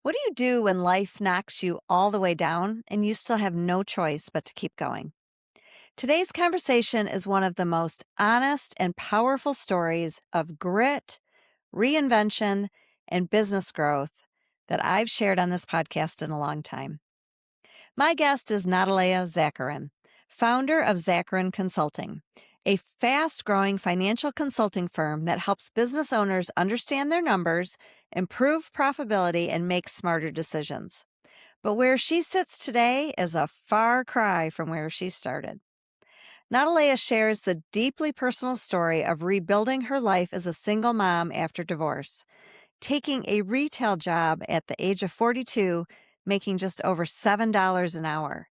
What do you do when life knocks you all the way down and you still have no choice but to keep going? Today's conversation is one of the most honest and powerful stories of grit, reinvention, and business growth that I've shared on this podcast in a long time. My guest is Natalia Zacharin, founder of Zacharin Consulting, a fast growing financial consulting firm that helps business owners understand their numbers, improve profitability, and make smarter decisions. But where she sits today is a far cry from where she started. Natalia shares the deeply personal story of rebuilding her life as a single mom after divorce, taking a retail job at the age of 42, making just over $7 an hour,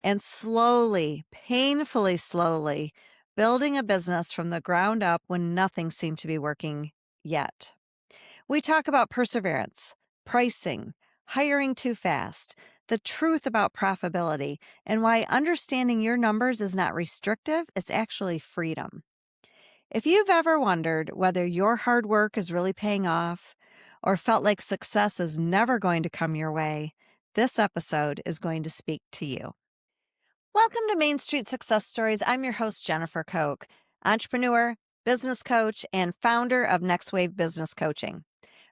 and slowly, painfully slowly, building a business from the ground up when nothing seemed to be working yet. We talk about perseverance, pricing, hiring too fast, the truth about profitability, and why understanding your numbers is not restrictive, it's actually freedom. If you've ever wondered whether your hard work is really paying off or felt like success is never going to come your way, this episode is going to speak to you. Welcome to Main Street Success Stories. I'm your host, Jennifer Koch, entrepreneur, business coach, and founder of Next Wave Business Coaching.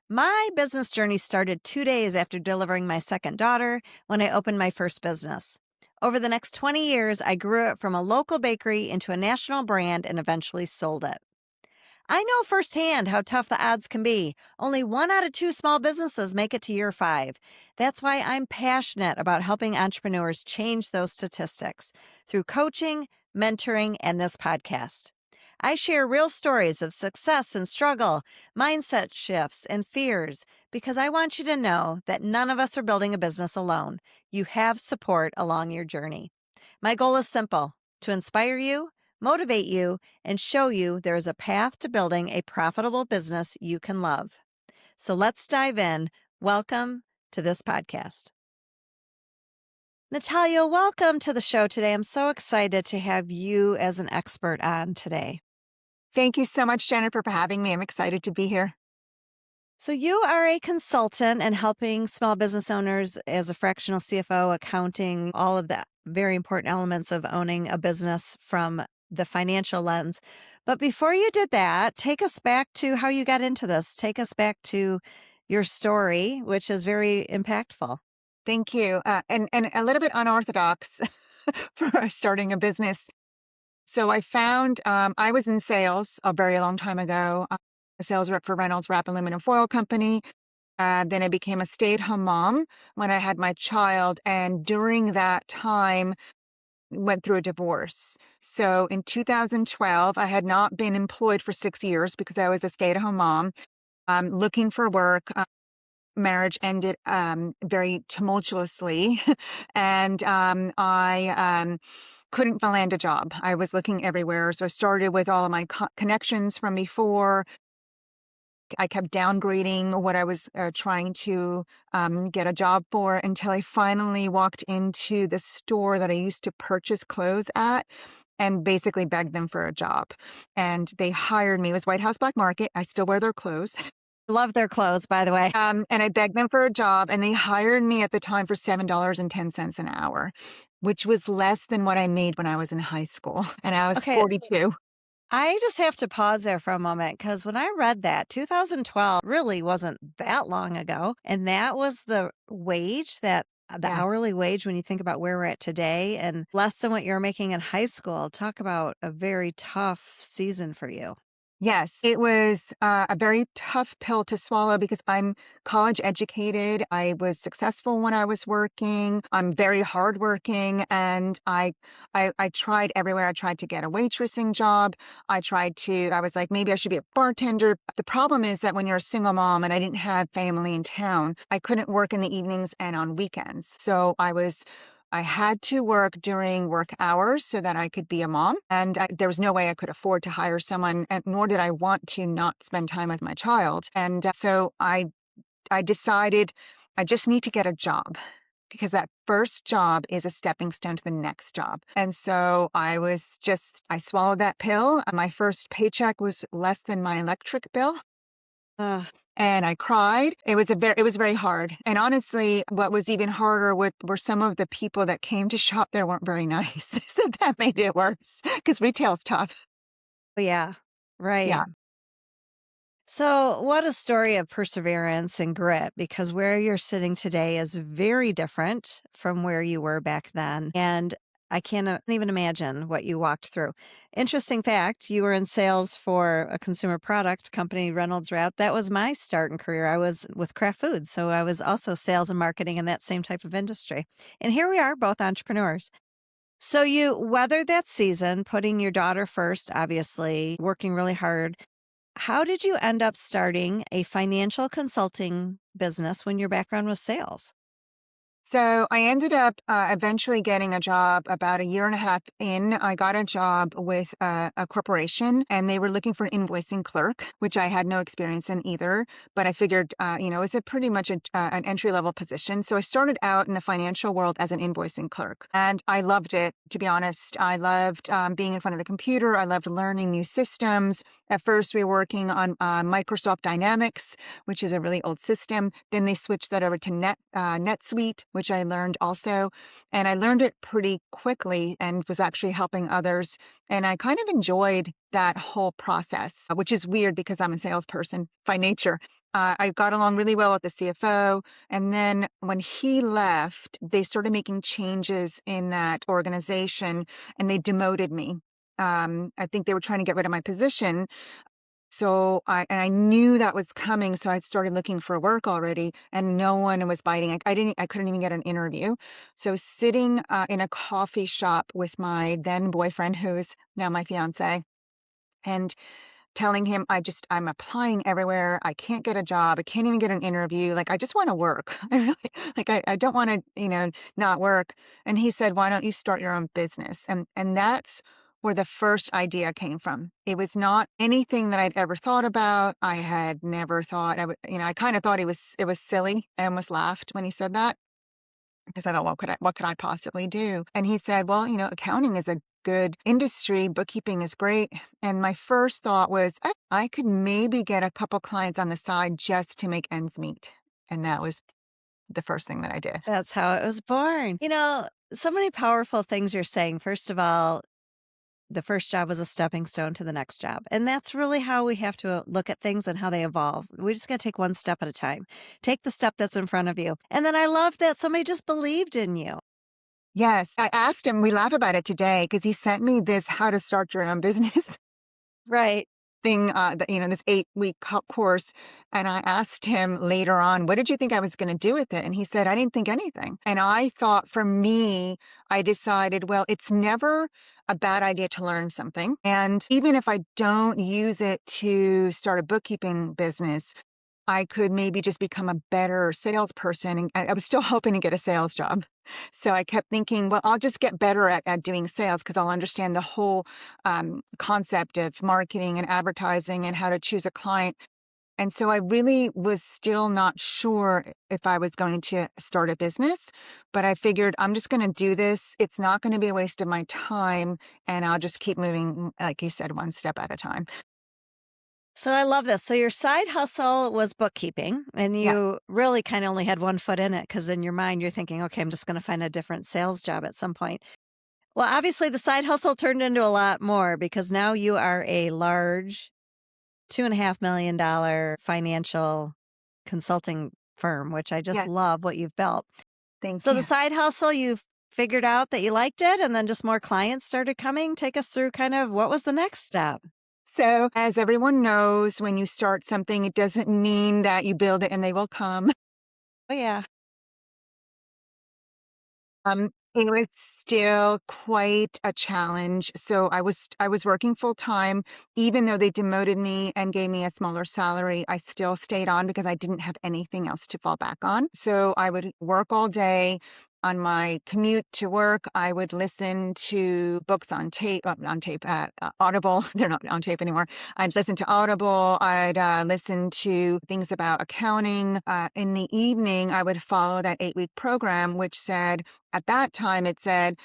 My business journey started 2 days after delivering my second daughter when I opened my first business. Over the next 20 years, I grew it from a local bakery into a national brand and eventually sold it. I know firsthand how tough the odds can be. Only 1 out of 2 small businesses make it to year 5. That's why I'm passionate about helping entrepreneurs change those statistics through coaching, mentoring, and this podcast. I share real stories of success and struggle, mindset shifts, and fears because I want you to know that none of us are building a business alone. You have support along your journey. My goal is simple: to inspire you, motivate you, and show you there is a path to building a profitable business you can love. So let's dive in. Welcome to this podcast. Natalia, welcome to the show today. I'm so excited to have you as an expert on today. Thank you so much, Jennifer, for having me. I'm excited to be here. So you are a consultant and helping small business owners as a fractional CFO, accounting, all of the very important elements of owning a business from the financial lens. But before you did that, take us back to how you got into this. Take us back to your story, which is very impactful. Thank you. And a little bit unorthodox for starting a business. So I found I was in sales a very long time ago, a sales rep for Reynolds Wrap Aluminum Foil Company. Then I became a stay-at-home mom when I had my child. And during that time, went through a divorce. So in 2012, I had not been employed for 6 years because I was a stay-at-home mom, looking for work. Marriage ended very tumultuously, and I couldn't land a job. I was looking everywhere, so I started with all of my connections from before. I kept downgrading what I was trying to get a job for until I finally walked into the store that I used to purchase clothes at and basically begged them for a job. And they hired me. It was White House Black Market. I still wear their clothes. Love their clothes, by the way. And I begged them for a job, and they hired me at the time for $7.10 an hour, which was less than what I made when I was in high school, and I was Okay, 42. I just have to pause there for a moment because when I read that, 2012 really wasn't that long ago. And that was the wage the Yes. hourly wage when you think about where we're at today and less than what you're making in high school. Talk about a very tough season for you. Yes, it was a very tough pill to swallow because I'm college educated. I was successful when I was working. I'm very hardworking, and I tried everywhere. I tried to get a waitressing job. I was like, maybe I should be a bartender. The problem is that when you're a single mom and I didn't have family in town, I couldn't work in the evenings and on weekends. So I had to work during work hours so that I could be a mom. And there was no way I could afford to hire someone, and nor did I want to not spend time with my child. And so I decided I just need to get a job because that first job is a stepping stone to the next job. And so I swallowed that pill. My first paycheck was less than my electric bill. Ugh. and I cried. It was very hard. And honestly, what was even harder were some of the people that came to shop there weren't very nice. So that made it worse because retail's tough. Oh, yeah. Right. Yeah. So, what a story of perseverance and grit, because where you're sitting today is very different from where you were back then. And I can't even imagine what you walked through. Interesting fact, you were in sales for a consumer product company, Reynolds Wrap. That was my start in career. I was with Kraft Foods. So I was also sales and marketing in that same type of industry. And here we are, both entrepreneurs. So you weathered that season, putting your daughter first, obviously, working really hard. How did you end up starting a financial consulting business when your background was sales? So I ended up eventually getting a job about a year and a half in. I got a job with a corporation, and they were looking for an invoicing clerk, which I had no experience in either. But I figured, it was a pretty much an entry level position. So I started out in the financial world as an invoicing clerk, and I loved it. To be honest, I loved being in front of the computer. I loved learning new systems. At first, we were working on Microsoft Dynamics, which is a really old system. Then they switched that over to NetSuite, which I learned also. And I learned it pretty quickly and was actually helping others. And I kind of enjoyed that whole process, which is weird because I'm a salesperson by nature. I got along really well with the CFO. And then when he left, they started making changes in that organization and they demoted me. I think they were trying to get rid of my position. So I knew that was coming, so I started looking for work already, and no one was biting. I couldn't even get an interview. So sitting in a coffee shop with my then boyfriend, who is now my fiance, and telling him I'm applying everywhere. I can't get a job. I can't even get an interview. Like I just want to work. I really I don't want to, not work. And he said, "Why don't you start your own business?" And that's where the first idea came from. It was not anything that I'd ever thought about. I had never thought I kind of thought it was silly. I almost laughed when he said that because I thought, what could I possibly do? And he said, well, accounting is a good industry, bookkeeping is great. And my first thought was, I could maybe get a couple clients on the side just to make ends meet. And that was the first thing that I did. That's how it was born. So many powerful things you're saying. First of all, the first job was a stepping stone to the next job. And that's really how we have to look at things and how they evolve. We just got to take one step at a time. Take the step that's in front of you. And then I love that somebody just believed in you. Yes, I asked him, we laugh about it today because he sent me this how to start your own business Right. thing, this 8-week course. And I asked him later on, what did you think I was going to do with it? And he said, I didn't think anything. And I thought for me, I decided, well, it's never a bad idea to learn something. And even if I don't use it to start a bookkeeping business, I could maybe just become a better salesperson. And I was still hoping to get a sales job. So I kept thinking, well, I'll just get better at doing sales because I'll understand the whole concept of marketing and advertising and how to choose a client. And so I really was still not sure if I was going to start a business, but I figured I'm just going to do this. It's not going to be a waste of my time, and I'll just keep moving, like you said, one step at a time. So I love this. So your side hustle was bookkeeping, and Yeah. you really kind of only had one foot in it because in your mind you're thinking, okay, I'm just going to find a different sales job at some point. Well, obviously the side hustle turned into a lot more because now you are a large $2.5 million financial consulting firm, which I just Yes. love what you've built. Thank So the you. side hustle, you figured out that you liked it, and then just more clients started coming. Take us through kind of what was the next step? So, as everyone knows, when you start something, it doesn't mean that you build it and they will come. Oh, yeah. It was still quite a challenge. So I was working full time, even though they demoted me and gave me a smaller salary. I still stayed on because I didn't have anything else to fall back on. So I would work all day. On my commute to work, I would listen to books Audible. They're not on tape anymore. I'd listen to Audible. I'd listen to things about accounting. In the evening, I would follow that 8-week program, which said, at that time, it said,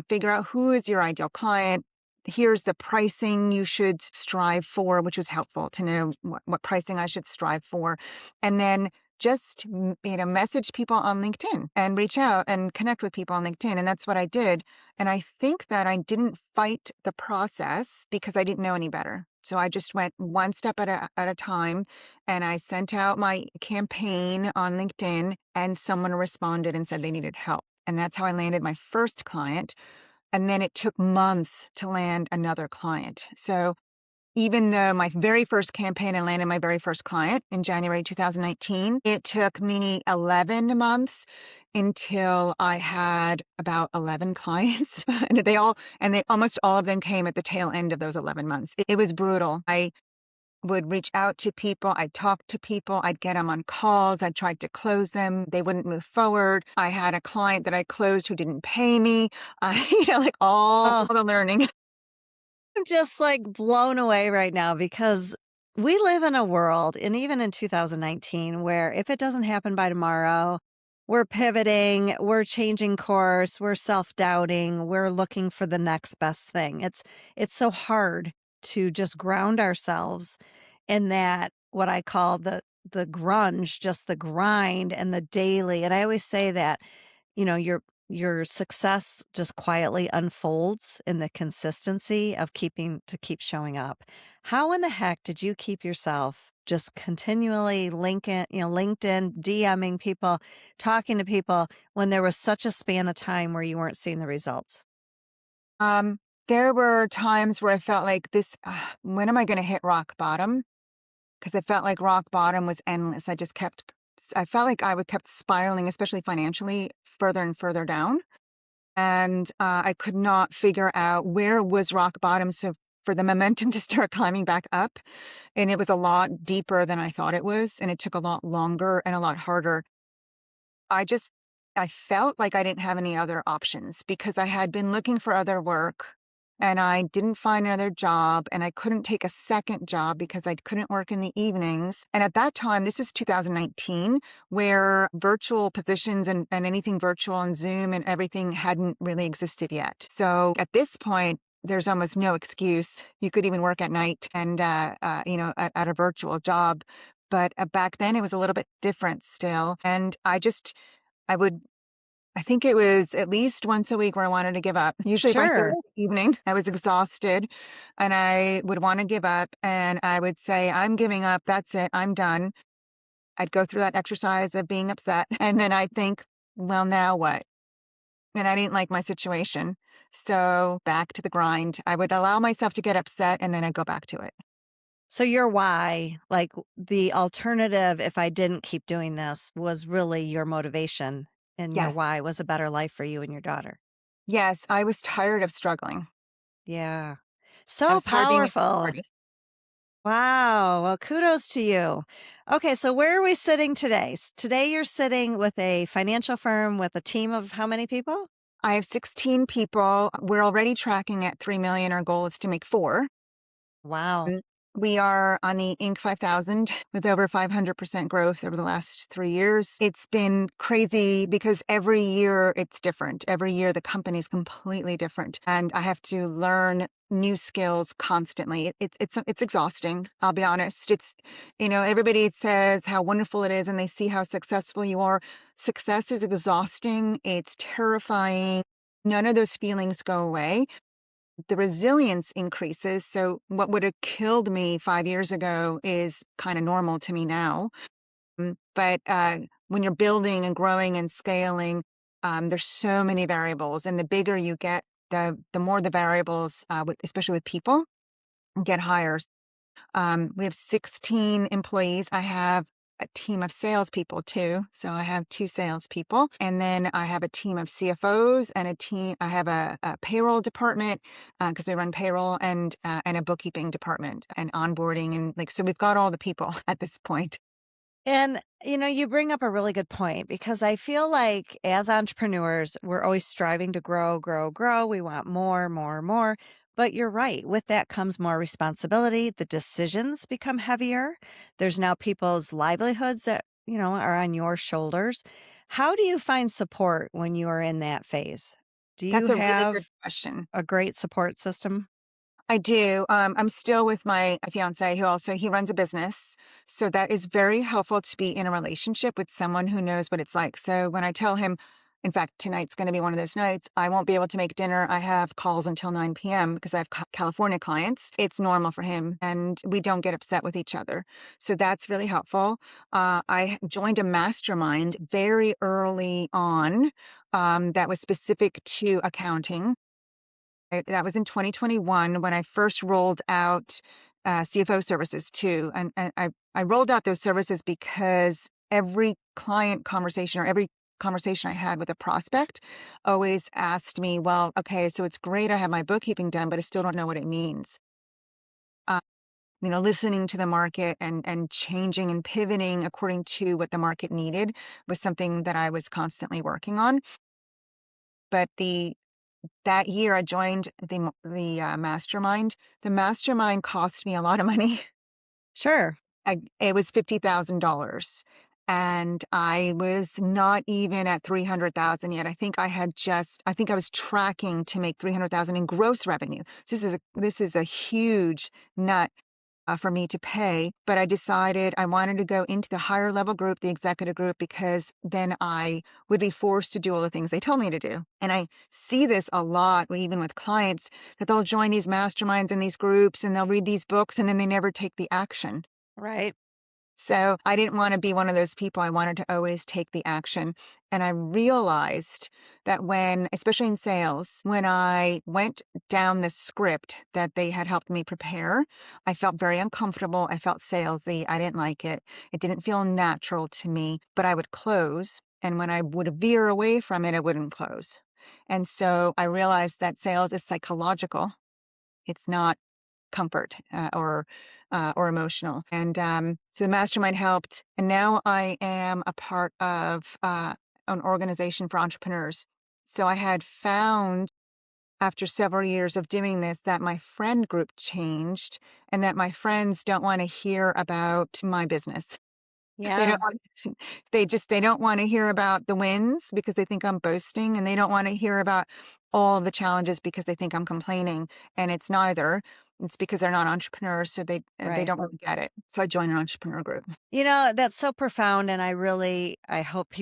figure out who is your ideal client, here's the pricing you should strive for, which was helpful to know what pricing I should strive for. And then just, message people on LinkedIn and reach out and connect with people on LinkedIn. And that's what I did. And I think that I didn't fight the process because I didn't know any better. So I just went one step at a time, and I sent out my campaign on LinkedIn, and someone responded and said they needed help. And that's how I landed my first client. And then it took months to land another client. So even though my very first campaign, I landed my very first client in January 2019, it took me 11 months until I had about 11 clients. And they almost all of them came at the tail end of those 11 months. It was brutal. I would reach out to people. I'd talk to people. I'd get them on calls. I tried to close them. They wouldn't move forward. I had a client that I closed who didn't pay me. Like all Oh, the learning. I'm just like blown away right now because we live in a world, and even in 2019, where if it doesn't happen by tomorrow, we're pivoting, we're changing course, we're self-doubting, we're looking for the next best thing. It's so hard to just ground ourselves in that what I call the grunge, just the grind and the daily. And I always say that, your success just quietly unfolds in the consistency of keep showing up. How in the heck did you keep yourself just continually LinkedIn, DMing people, talking to people when there was such a span of time where you weren't seeing the results? Um, there were times where I felt like when am I going to hit rock bottom? Because I felt like rock bottom was endless. I felt like kept spiraling, especially financially, further and further down. And I could not figure out where was rock bottom. So for the momentum to start climbing back up, and it was a lot deeper than I thought it was, and it took a lot longer and a lot harder. I just I felt like I didn't have any other options because I had been looking for other work, and I didn't find another job, and I couldn't take a second job because I couldn't work in the evenings. And at that time, this is 2019, where virtual positions and anything virtual and Zoom and everything hadn't really existed yet. So at this point, there's almost no excuse. You could even work at night and, at a virtual job. But back then, it was a little bit different still. And I would I think it was at least once a week where I wanted to give up. Usually by Sure. Thursday evening, I was exhausted and I would want to give up, and I would say, I'm giving up. That's it. I'm done. I'd go through that exercise of being upset. And then I think, well, now what? And I didn't like my situation. So back to the grind. I would allow myself to get upset and then I'd go back to it. So your why, like the alternative, if I didn't keep doing this, was really your motivation, and your Yes. why was a better life for you and your daughter. Yes. I was tired of struggling. Yeah. I So was tired of being a powerful. party. Wow. Well, kudos to you. Okay, so where are we sitting today? Today you're sitting with a financial firm with a team of how many people? I have 16 people. We're already tracking at 3 million. Our goal is to make 4. Wow. Mm, We are on the Inc. 5000 with over 500% growth over the last 3 years. It's been crazy because every year it's different. Every year the company is completely different, and I have to learn new skills constantly. It's exhausting. I'll be honest. Everybody says how wonderful it is, and they see how successful you are. Success is exhausting. It's terrifying. None of those feelings go away. The resilience increases. So what would have killed me 5 years ago is kind of normal to me now. But when you're building and growing and scaling, there's so many variables, and the bigger you get, the more the variables, especially with people, get higher. We have 16 employees. I have a team of salespeople too. So I have 2 salespeople. And then I have a team of CFOs and I have a payroll department because we run payroll, and a bookkeeping department and onboarding. And so we've got all the people at this point. And, you bring up a really good point because I feel like as entrepreneurs, we're always striving to grow, grow, grow. We want more, more, more. But you're right. With that comes more responsibility. The decisions become heavier. There's now people's livelihoods that, are on your shoulders. How do you find support when you are in that phase? Do you That's a really good have question. a great support system? I do. I'm still with my fiance who also he runs a business. So that is very helpful to be in a relationship with someone who knows what it's like. So when I tell him, in fact, tonight's going to be one of those nights, I won't be able to make dinner. I have calls until 9 p.m. because I have California clients. It's normal for him and we don't get upset with each other. So that's really helpful. I joined a mastermind very early on that was specific to accounting. That was in 2021 when I first rolled out CFO services too. And I rolled out those services because every client conversation or every conversation I had with a prospect always asked me, well, okay, so it's great I have my bookkeeping done, but I still don't know what it means. Uh, Listening to the market and changing and pivoting according to what the market needed was something that I was constantly working on. But that year I joined the mastermind. The mastermind cost me a lot of money. Sure. It was $50,000, and I was not even at 300,000 yet. I think I was tracking to make 300,000 in gross revenue. This is a huge nut for me to pay, but I decided I wanted to go into the higher level group, the executive group, because then I would be forced to do all the things they told me to do. And I see this a lot, even with clients, that they'll join these masterminds and these groups and they'll read these books and then they never take the action. Right. So I didn't want to be one of those people. I wanted to always take the action. And I realized that especially in sales, when I went down the script that they had helped me prepare, I felt very uncomfortable. I felt salesy. I didn't like it. It didn't feel natural to me, but I would close. And when I would veer away from it, I wouldn't close. And so I realized that sales is psychological. It's not comfort or emotional. And so the mastermind helped. And now I am a part of an organization for entrepreneurs. So I had found after several years of doing this that my friend group changed and that my friends don't want to hear about my business. They Yeah. don't want, they don't want to hear about the wins because they think I'm boasting, and they don't want to hear about all the challenges because they think I'm complaining. And it's neither. It's because they're not entrepreneurs, so they Right. don't really get it. So I joined an entrepreneur group. That's so profound. And I hope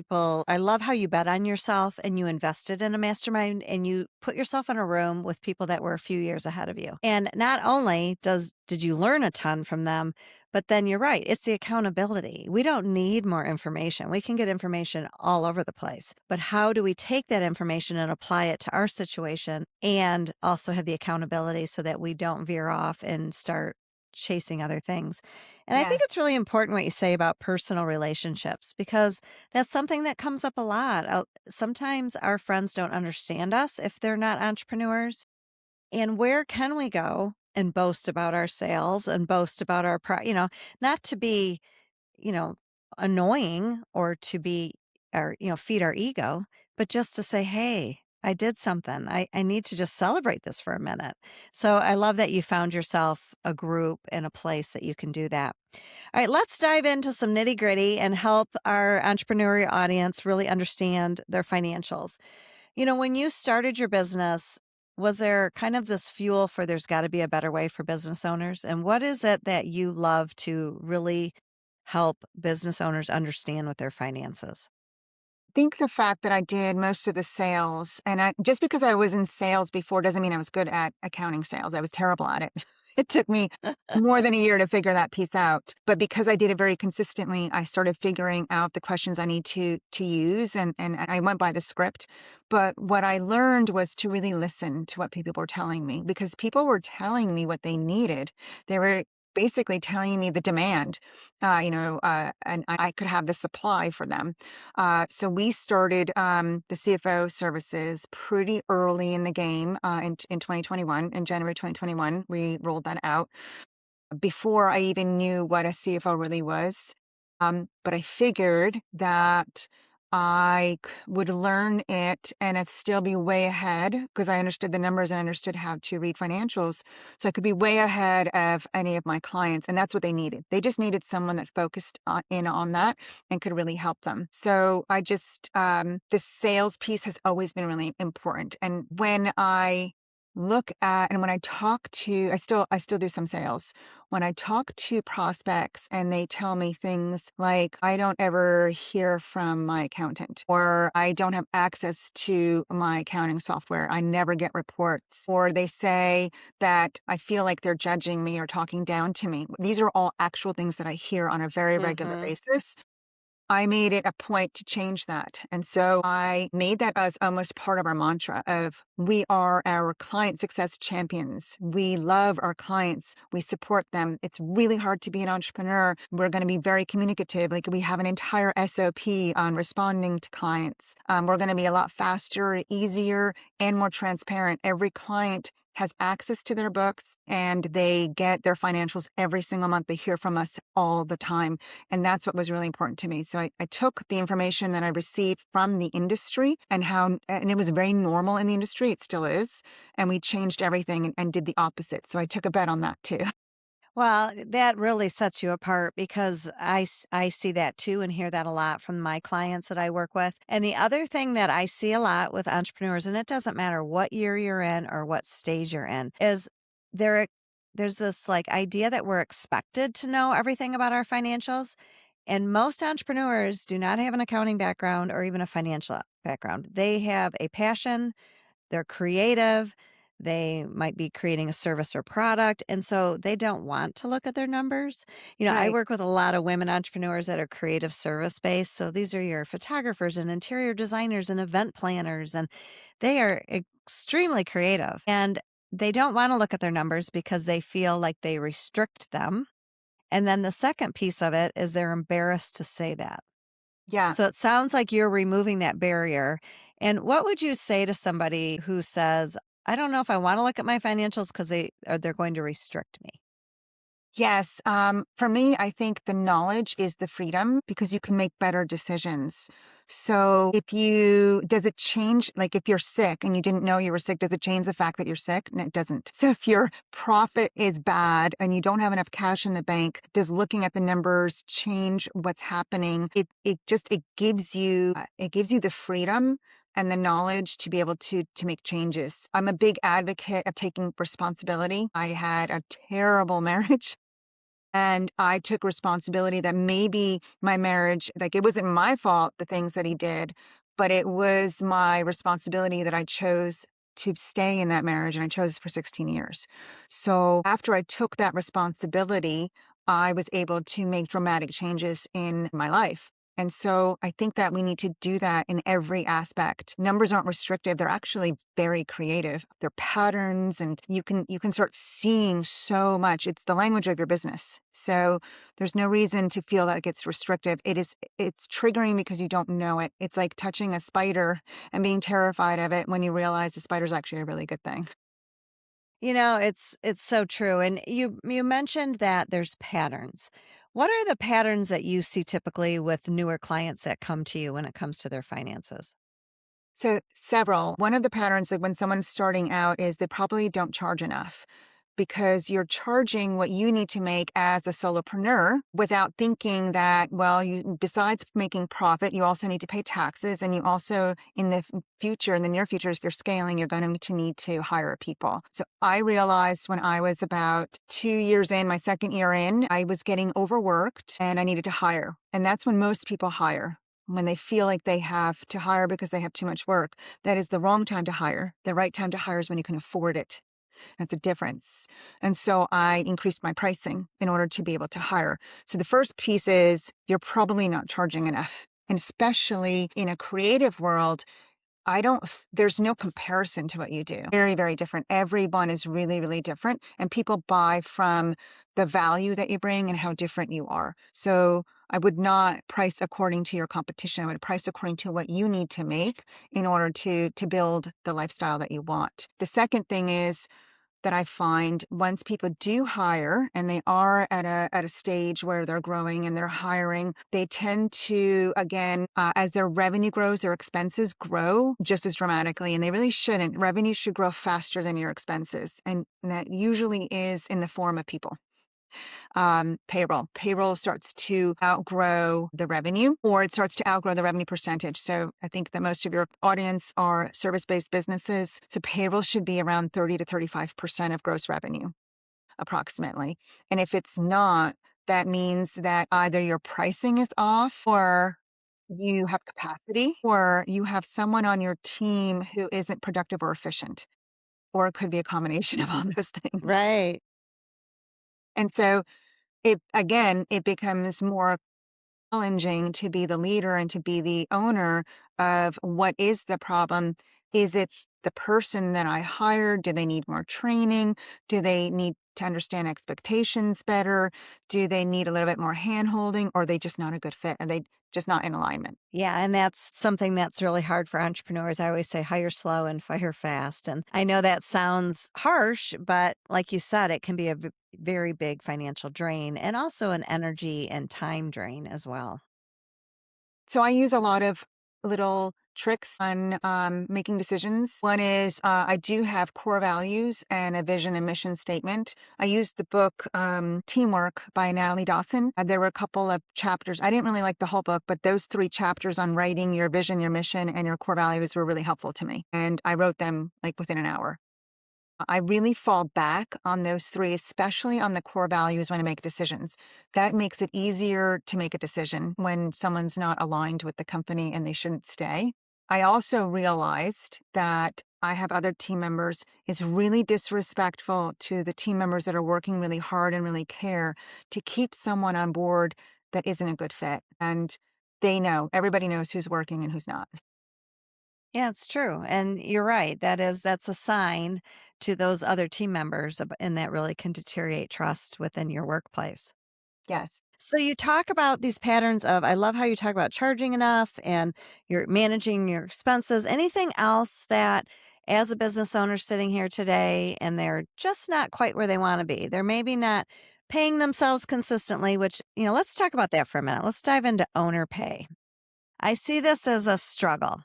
I love how you bet on yourself and you invested in a mastermind and you put yourself in a room with people that were a few years ahead of you. And not only did you learn a ton from them, but then you're right. It's the accountability. We don't need more information. We can get information all over the place, but how do we take that information and apply it to our situation and also have the accountability so that we don't veer off and start chasing other things? And I think Yes. it's really important what you say about personal relationships because that's something that comes up a lot. Sometimes our friends don't understand us if they're not entrepreneurs. And where can we go and boast about our sales and boast about not to be, you know, annoying or to be feed our ego, but just to say, hey, I did something. I need to just celebrate this for a minute. So I love that you found yourself a group and a place that you can do that. All right, let's dive into some nitty gritty and help our entrepreneurial audience really understand their financials. When you started your business, was there kind of this fuel for there's got to be a better way for business owners? And what is it that you love to really help business owners understand with their finances? Think the fact that I did most of the sales, and just because I was in sales before doesn't mean I was good at accounting sales. I was terrible at it. It took me more than a year to figure that piece out. But because I did it very consistently, I started figuring out the questions I need to use, and I went by the script. But what I learned was to really listen to what people were telling me, because people were telling me what they needed. They were basically telling me the demand, and I could have the supply for them. So we started the CFO services pretty early in the game in 2021. In January 2021, we rolled that out before I even knew what a CFO really was. But I figured that would learn it and I'd still be way ahead because I understood the numbers and understood how to read financials. So I could be way ahead of any of my clients. And that's what they needed. They just needed someone that focused in on that and could really help them. So the sales piece has always been really important. And when I look at, and when I talk to, I still do some sales. When I talk to prospects and they tell me things like, I don't ever hear from my accountant, or I don't have access to my accounting software, I never get reports, or they say that I feel like they're judging me or talking down to me. These are all actual things that I hear on a very regular Mhm. basis. I made it a point to change that. And so I made that as almost part of our mantra of we are our client success champions. We love our clients. We support them. It's really hard to be an entrepreneur. We're going to be very communicative. Like we have an entire SOP on responding to clients. We're going to be a lot faster, easier, and more transparent. Every client has access to their books and they get their financials every single month. They hear from us all the time. And that's what was really important to me. So I took the information that I received from the industry and it was very normal in the industry. It still is. And we changed everything and did the opposite. So I took a bet on that too. Well, that really sets you apart because I see that too and hear that a lot from my clients that I work with. And the other thing that I see a lot with entrepreneurs, and it doesn't matter what year you're in or what stage you're in, is there there's this like idea that we're expected to know everything about our financials. And most entrepreneurs do not have an accounting background or even a financial background. They have a passion, they're creative. They might be creating a service or product. And so they don't want to look at their numbers. I Right. work with a lot of women entrepreneurs that are creative service based. So these are your photographers and interior designers and event planners, and they are extremely creative. And they don't want to look at their numbers because they feel like they restrict them. And then the second piece of it is they're embarrassed to say that. Yeah. So it sounds like you're removing that barrier. And what would you say to somebody who says, I don't know if I want to look at my financials because they're going to restrict me? Yes. For me, I think the knowledge is the freedom because you can make better decisions. So does it change, like if you're sick and you didn't know you were sick, does it change the fact that you're sick? No, it doesn't. So if your profit is bad and you don't have enough cash in the bank, does looking at the numbers change what's happening? It gives you the freedom and the knowledge to be able to make changes. I'm a big advocate of taking responsibility. I had a terrible marriage. And I took responsibility that maybe my marriage, like it wasn't my fault, the things that he did, but it was my responsibility that I chose to stay in that marriage and I chose for 16 years. So after I took that responsibility, I was able to make dramatic changes in my life. And so I think that we need to do that in every aspect. Numbers aren't restrictive, they're actually very creative. They're patterns and you can start seeing so much. It's the language of your business. So there's no reason to feel like it's restrictive. It's triggering because you don't know it. It's like touching a spider and being terrified of it when you realize the spider's actually a really good thing. It's so true. And you mentioned that there's patterns. What are the patterns that you see typically with newer clients that come to you when it comes to their finances? So several. One of the patterns, like when someone's starting out, is they probably don't charge enough because you're charging what you need to make as a solopreneur without thinking that, well, you besides making profit, you also need to pay taxes, and you also in the future, in the near future, if you're scaling, you're going to need to hire people. So I realized when I was about 2 years in, my second year in, I was getting overworked and I needed to hire. And that's when most people hire. When they feel like they have to hire because they have too much work, that is the wrong time to hire. The right time to hire is when you can afford it. That's a difference. And so I increased my pricing in order to be able to hire. So the first piece is you're probably not charging enough. And especially in a creative world, there's no comparison to what you do. Very, very different. Everyone is really, really different. And people buy from the value that you bring and how different you are. So I would not price according to your competition. I would price according to what you need to make in order to build the lifestyle that you want. The second thing is that I find once people do hire and they are at a stage where they're growing and they're hiring, they tend to again, as their revenue grows, their expenses grow just as dramatically, and they really shouldn't. Revenue should grow faster than your expenses, and that usually is in the form of people. Payroll. Payroll starts to outgrow the revenue, or it starts to outgrow the revenue percentage. So I think that most of your audience are service-based businesses. So payroll should be around 30 to 35% of gross revenue, approximately. And if it's not, that means that either your pricing is off, or you have capacity, or you have someone on your team who isn't productive or efficient, or it could be a combination of all those things. Right. And so it becomes more challenging to be the leader and to be the owner of what is the problem. Is it the person that I hired? Do they need more training? Do they need to understand expectations better? Do they need a little bit more hand holding? Or are they just not a good fit? Are they just not in alignment? Yeah, and that's something that's really hard for entrepreneurs. I always say hire slow and fire fast. And I know that sounds harsh, but like you said, it can be a very big financial drain and also an energy and time drain as well. So I use a lot of little tricks on making decisions. One is I do have core values and a vision and mission statement. I used the book Teamwork by Natalie Dawson. There were a couple of chapters. I didn't really like the whole book, but those 3 chapters on writing your vision, your mission, and your core values were really helpful to me. And I wrote them like within an hour. I really fall back on those 3, especially on the core values when I make decisions. That makes it easier to make a decision when someone's not aligned with the company and they shouldn't stay. I also realized that I have other team members. It's really disrespectful to the team members that are working really hard and really care to keep someone on board that isn't a good fit. And everybody knows who's working and who's not. Yeah, it's true. And you're right. That's a sign to those other team members and that really can deteriorate trust within your workplace. Yes. So you talk about these patterns of I love how you talk about charging enough and you're managing your expenses. Anything else that as a business owner sitting here today and they're just not quite where they want to be. They're maybe not paying themselves consistently, which, let's talk about that for a minute. Let's dive into owner pay. I see this as a struggle.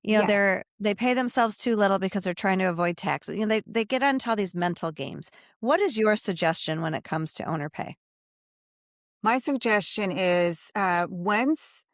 Yes. They pay themselves too little because they're trying to avoid taxes. They get into all these mental games. What is your suggestion when it comes to owner pay? My suggestion is once,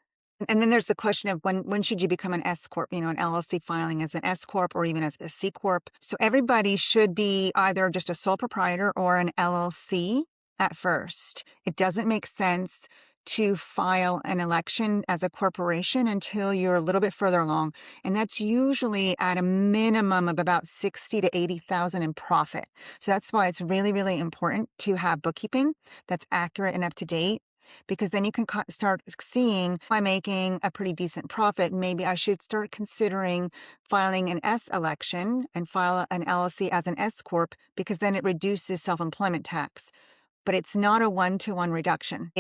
and then there's the question of when should you become an S corp? An LLC filing as an S corp or even as a C corp. So everybody should be either just a sole proprietor or an LLC at first. It doesn't make sense to file an election as a corporation until you're a little bit further along, and that's usually at a minimum of about 60 to 80,000 in profit. So that's why it's really, really important to have bookkeeping that's accurate and up to date, because then you can start seeing, if I'm making a pretty decent profit, maybe I should start considering filing an S election and file an LLC as an S corp, because then it reduces self-employment tax. But it's not a one-to-one reduction.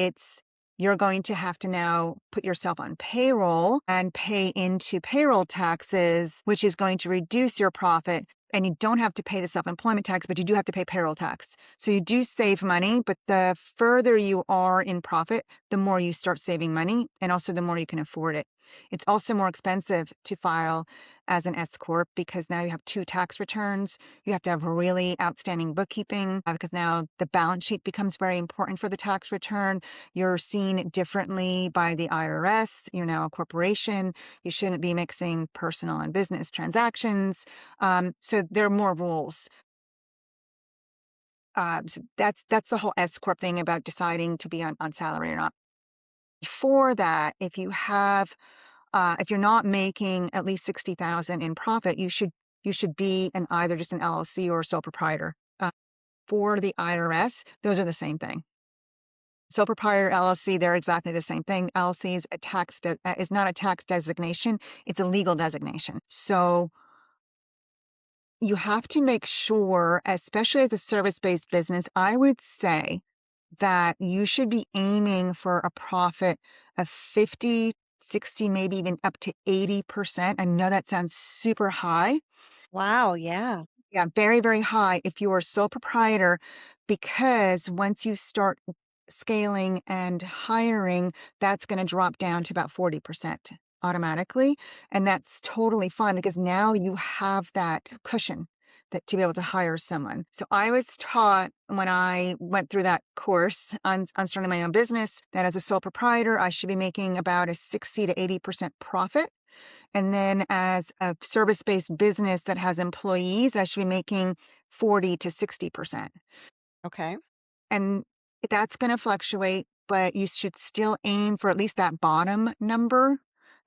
You're going to have to now put yourself on payroll and pay into payroll taxes, which is going to reduce your profit. And you don't have to pay the self-employment tax, but you do have to pay payroll tax. So you do save money, but the further you are in profit, the more you start saving money, and also the more you can afford it. It's also more expensive to file as an S corp because now you have 2 tax returns. You have to have really outstanding bookkeeping because now the balance sheet becomes very important for the tax return. You're seen differently by the IRS. You're now a corporation. You shouldn't be mixing personal and business transactions. So there are more rules. So that's the whole S corp thing about deciding to be on salary or not. Before that, if you're not making at least 60,000 in profit, you should be either just an LLC or a sole proprietor. For the IRS, those are the same thing. Sole proprietor, LLC, they're exactly the same thing. LLC is not a tax designation; it's a legal designation. So you have to make sure, especially as a service-based business, I would say that you should be aiming for a profit of 50, 60, maybe even up to 80%. I know that sounds super high. Wow, yeah. Yeah, very, very high if you are sole proprietor, because once you start scaling and hiring, that's going to drop down to about 40% automatically. And that's totally fine because now you have that cushion. that to be able to hire someone. So I was taught when I went through that course on starting my own business that as a sole proprietor, I should be making about a 60 to 80% profit. And then as a service-based business that has employees, I should be making 40 to 60%. Okay. And that's going to fluctuate, but you should still aim for at least that bottom number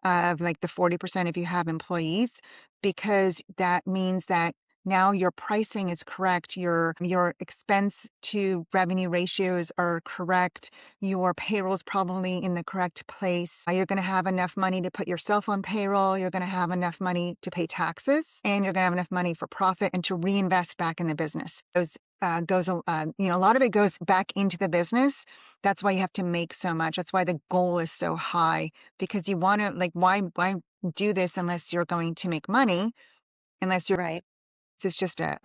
of like the 40% if you have employees, because that means that now your pricing is correct, your expense to revenue ratios are correct, your payroll is probably in the correct place. You're going to have enough money to put yourself on payroll, you're going to have enough money to pay taxes, and you're going to have enough money for profit and to reinvest back in the business. Those a lot of it goes back into the business. That's why you have to make so much. That's why the goal is so high, because you want to, like, why do this unless you're going to make money, unless Right. it's just a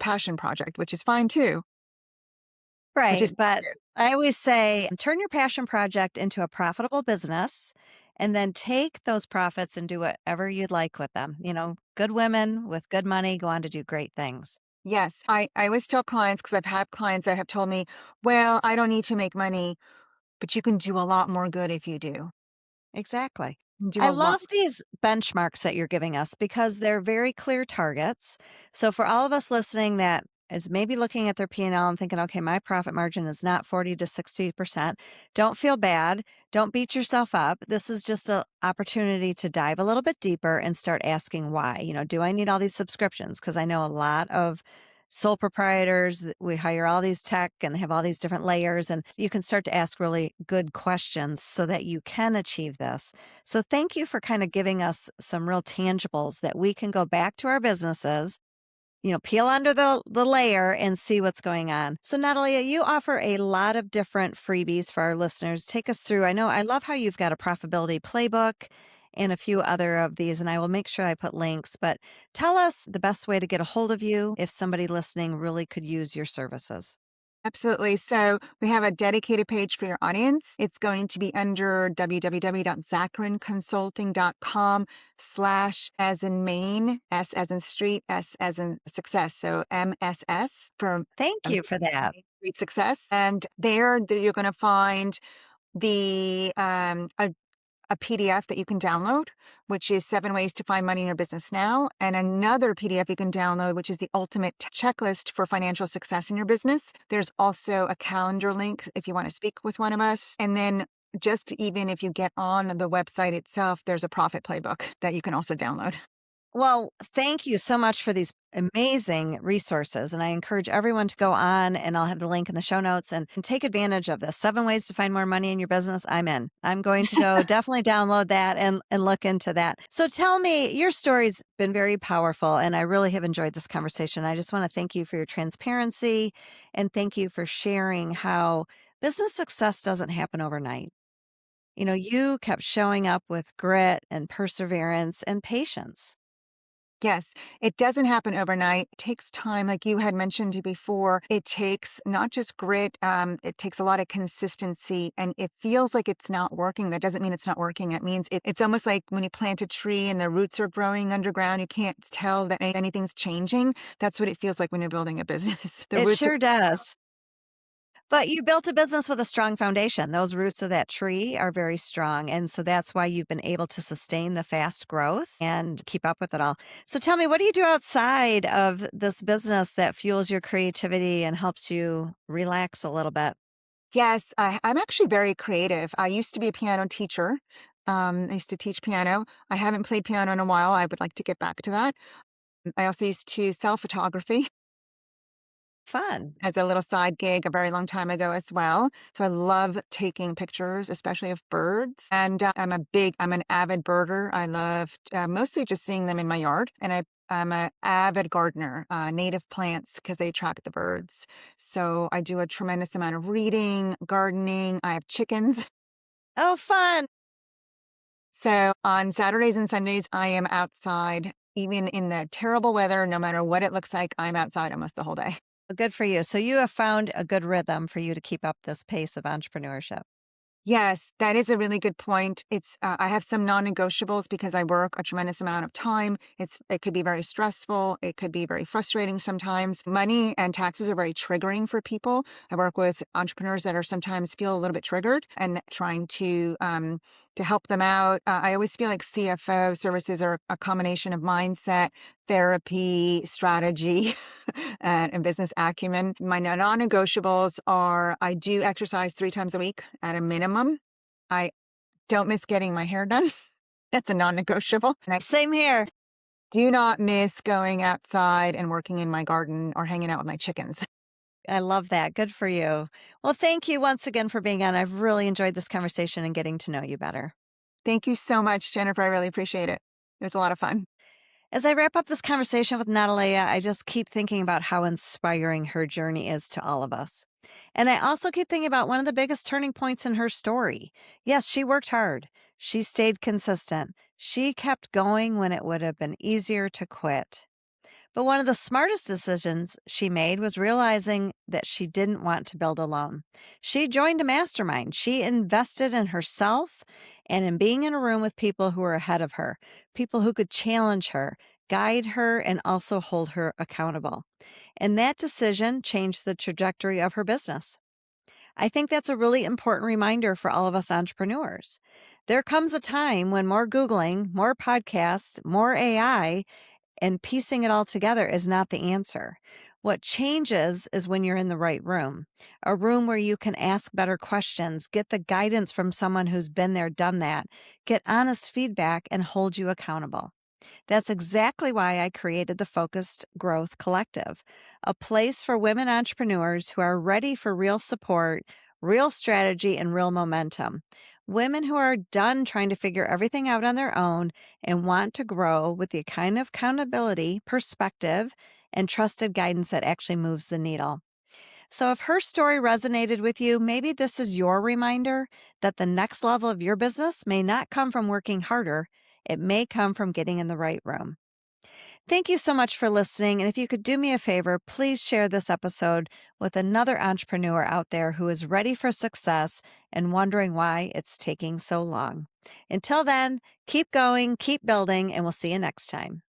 passion project, which is fine too, which Right. is But I always say turn your passion project into a profitable business and then take those profits and do whatever you'd like with them. Good women with good money go on to do great things. yes. I always tell clients, because I've had clients that have told me, well, I don't need to make money, but you can do a lot more good if you do. Exactly. You can do I a lot. love these benchmarks that you're giving us because they're very clear targets. So for all of us listening that is maybe looking at their P&L and L and thinking, okay, my profit margin is not 40 to 60%. Don't feel bad. Don't beat yourself up. This is just an opportunity to dive a little bit deeper and start asking why. Do I need all these subscriptions? Because I know a lot of sole proprietors, we hire all these tech and have all these different layers, and you can start to ask really good questions so that you can achieve this. So thank you for kind of giving us some real tangibles that we can go back to our businesses, peel under the layer and see what's going on. So Natalia, you offer a lot of different freebies for our listeners. Take us through. I love how you've got a profitability playbook and a few other of these, and I will make sure I put links, but tell us the best way to get a hold of you if somebody listening really could use your services. Absolutely. So we have a dedicated page for your audience. It's going to be under www.zacharinconsulting.com / as in Maine, S as in street, S as in success. So MSS for Thank you for that. Street Success. And there you're going to find the a PDF that you can download, which is 7 ways to find money in your business now, and another PDF you can download, which is the ultimate checklist for financial success in your business. There's also a calendar link if you want to speak with one of us. And then just even if you get on the website itself, there's a profit playbook that you can also download. Well, thank you so much for these amazing resources. And I encourage everyone to go on, and I'll have the link in the show notes and take advantage of this. 7 ways to find more money in your business. I'm in. I'm going to go definitely download that and look into that. So tell me, your story's been very powerful, and I really have enjoyed this conversation. I just want to thank you for your transparency and thank you for sharing how business success doesn't happen overnight. You kept showing up with grit and perseverance and patience. Yes, it doesn't happen overnight. It takes time, like you had mentioned before. It takes not just grit, it takes a lot of consistency, and it feels like it's not working. That doesn't mean it's not working. It means it's almost like when you plant a tree and the roots are growing underground, you can't tell that anything's changing. That's what it feels like when you're building a business. The It roots are, sure does. But you built a business with a strong foundation. Those roots of that tree are very strong. And so that's why you've been able to sustain the fast growth and keep up with it all. So tell me, what do you do outside of this business that fuels your creativity and helps you relax a little bit? yes, I'm actually very creative. I used to be a piano teacher. I used to teach piano. I haven't played piano in a while. I would like to get back to that. I also used to sell photography Fun. as a little side gig a very long time ago as well. So I love taking pictures, especially of birds. And I'm an avid birder. I love mostly just seeing them in my yard. And I'm an avid gardener, native plants because they attract the birds. So I do a tremendous amount of reading, gardening. I have chickens. Oh, fun. So on Saturdays and Sundays, I am outside, even in the terrible weather, no matter what it looks like, I'm outside almost the whole day. Good for you. So you have found a good rhythm for you to keep up this pace of entrepreneurship. Yes, that is a really good point. I have some non-negotiables because I work a tremendous amount of time. It could be very stressful. It could be very frustrating sometimes. Money and taxes are very triggering for people. I work with entrepreneurs that are sometimes feel a little bit triggered and trying to help them out. I always feel like CFO services are a combination of mindset, therapy, strategy, and business acumen. My non-negotiables are I do exercise 3 times a week at a minimum. I don't miss getting my hair done. That's a non-negotiable. And I Same here. do not miss going outside and working in my garden or hanging out with my chickens. I love that. Good for you. Well, thank you once again for being on. I've really enjoyed this conversation and getting to know you better. Thank you so much, Jennifer. I really appreciate it. It was a lot of fun. As I wrap up this conversation with Natalia, I just keep thinking about how inspiring her journey is to all of us. And I also keep thinking about one of the biggest turning points in her story. Yes, she worked hard. She stayed consistent. She kept going when it would have been easier to quit. But one of the smartest decisions she made was realizing that she didn't want to build alone. She joined a mastermind. She invested in herself and in being in a room with people who were ahead of her, people who could challenge her, guide her, and also hold her accountable. And that decision changed the trajectory of her business. I think that's a really important reminder for all of us entrepreneurs. There comes a time when more Googling, more podcasts, more AI, and piecing it all together is not the answer. What changes is when you're in the right room, a room where you can ask better questions, get the guidance from someone who's been there, done that, get honest feedback, and hold you accountable. That's exactly why I created the Focused Growth Collective, a place for women entrepreneurs who are ready for real support, real strategy, and real momentum. Women who are done trying to figure everything out on their own and want to grow with the kind of accountability, perspective, and trusted guidance that actually moves the needle. So, if her story resonated with you, maybe this is your reminder that the next level of your business may not come from working harder. It may come from getting in the right room. Thank you so much for listening. And if you could do me a favor, please share this episode with another entrepreneur out there who is ready for success and wondering why it's taking so long. Until then, keep going, keep building, and we'll see you next time.